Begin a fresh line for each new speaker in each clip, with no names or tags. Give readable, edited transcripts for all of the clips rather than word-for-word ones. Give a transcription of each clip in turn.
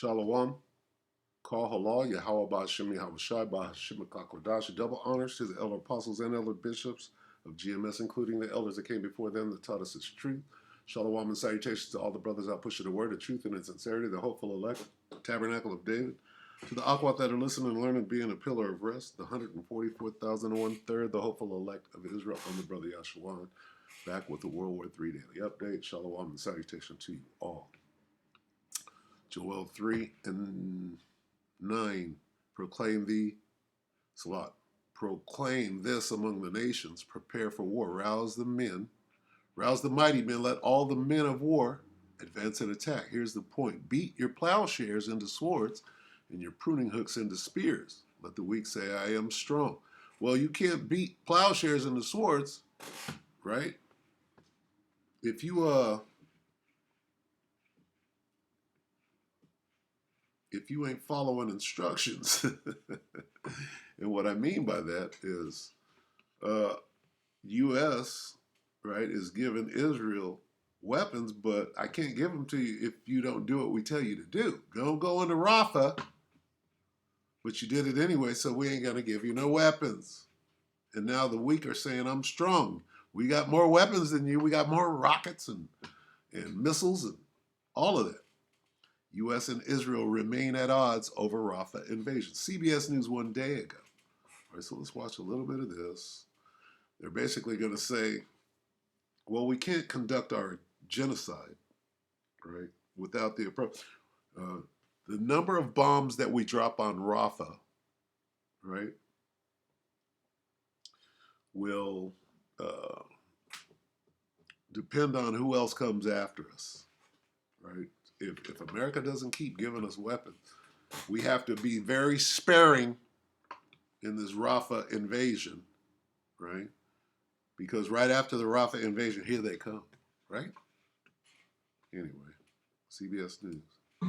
Shalom, Kal Halal, Yahweh Ba'Shem Yahushai Ba'Shem Kakodash. Double honors to the elder apostles and elder bishops of GMS, including the elders that came before them that taught us its truth. Shalom and salutations to all the brothers out pushing the word of truth and its sincerity, the hopeful elect, tabernacle of David. To the Akwat that are listening and learning, being a pillar of rest, the 144,001 third, the hopeful elect of Israel, on the brother Yashawan, back with the World War III Daily Update. Shalom and salutation to you all. Joel 3 and 9, proclaim this among the nations, prepare for war, rouse the men, rouse the mighty men, let all the men of war advance and attack. Here's the point: beat your plowshares into swords and your pruning hooks into spears. Let the weak say, I am strong. Well, you can't beat plowshares into swords, right? If you ain't following instructions. And what I mean by that is U.S., right, is giving Israel weapons, but I can't give them to you if you don't do what we tell you to do. Don't go into Rafah, but you did it anyway, so we ain't going to give you no weapons. And now the weak are saying, I'm strong. We got more weapons than you. We got more rockets and missiles and all of that. U.S. and Israel remain at odds over Rafah invasion. CBS News one day ago. All right, so let's watch a little bit of this. They're basically going to say, well, we can't conduct our genocide, right, without the approach. The number of bombs that we drop on Rafah, right, will depend on who else comes after us, right? If America doesn't keep giving us weapons, we have to be very sparing in this Rafah invasion, right? Because right after the Rafah invasion, here they come, right? Anyway, CBS News.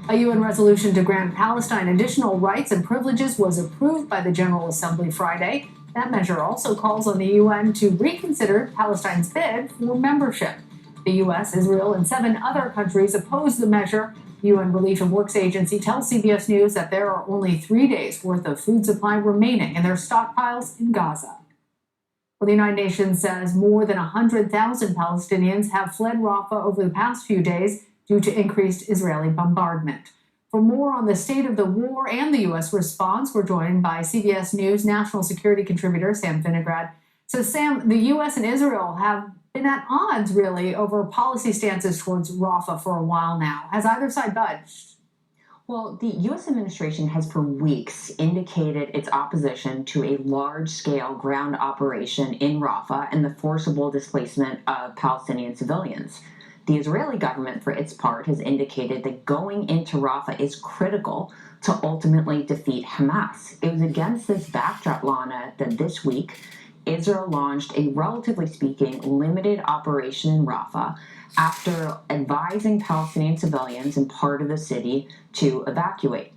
A UN resolution to grant Palestine additional rights and privileges was approved by the General Assembly Friday. That measure also calls on the UN to reconsider Palestine's bid for membership. The U.S., Israel, and 7 other countries opposed the measure. The UN Relief and Works Agency tells CBS News that there are only 3 days' worth of food supply remaining in their stockpiles in Gaza. Well, the United Nations says more than 100,000 Palestinians have fled Rafah over the past few days due to increased Israeli bombardment. For more on the state of the war and the U.S. response, we're joined by CBS News national security contributor Sam Vinograd. So, Sam, the U.S. and Israel have been at odds, really, over policy stances towards Rafah for a while now. Has either side budged?
Well, the U.S. administration has for weeks indicated its opposition to a large-scale ground operation in Rafah and the forcible displacement of Palestinian civilians. The Israeli government, for its part, has indicated that going into Rafah is critical to ultimately defeat Hamas. It was against this backdrop, Lana, that this week Israel launched a, relatively speaking, limited operation in Rafah after advising Palestinian civilians in part of the city to evacuate.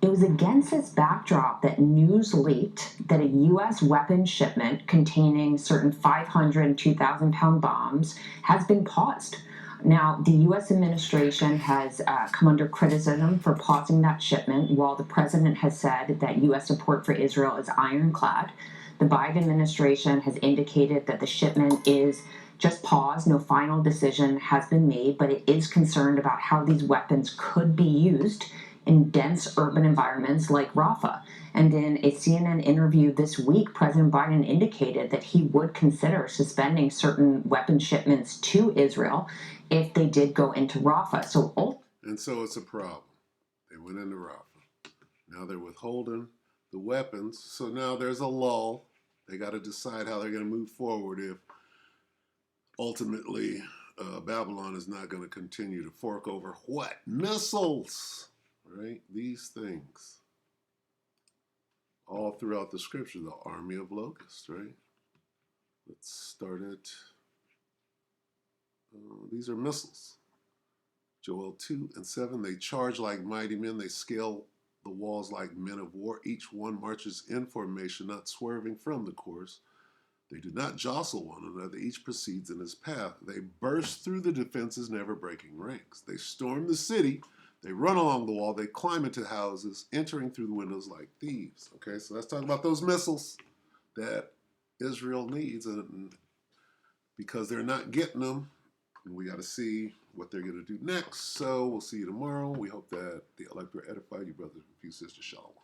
It was against this backdrop that news leaked that a U.S. weapons shipment containing certain 500 and 2,000-pound bombs has been paused. Now, the U.S. administration has come under criticism for pausing that shipment, while the president has said that U.S. support for Israel is ironclad. The Biden administration has indicated that the shipment is just paused. No final decision has been made, but it is concerned about how these weapons could be used in dense urban environments like Rafah. And in a CNN interview this week, President Biden indicated that he would consider suspending certain weapon shipments to Israel if they did go into Rafah.
And so it's a problem. They went into Rafah. Now they're withholding the weapons. So now there's a lull. They got to decide how they're going to move forward if ultimately Babylon is not going to continue to fork over what? Missiles, right? These things. All throughout the scripture, the army of locusts, right? Let's start it. These are missiles. Joel 2 and 7, they charge like mighty men. They scale the walls like men of war. Each one marches in formation, not swerving from the course. They do not jostle one another. Each proceeds in his path. They burst through the defenses, never breaking ranks. They storm the city. They run along the wall. They climb into houses, entering through the windows like thieves. Okay, so let's talk about those missiles that Israel needs, and because they're not getting them, and we got to see what they're going to do next. So we'll see you tomorrow. We hope that the Elector edified you, brothers and few sisters. Shalom.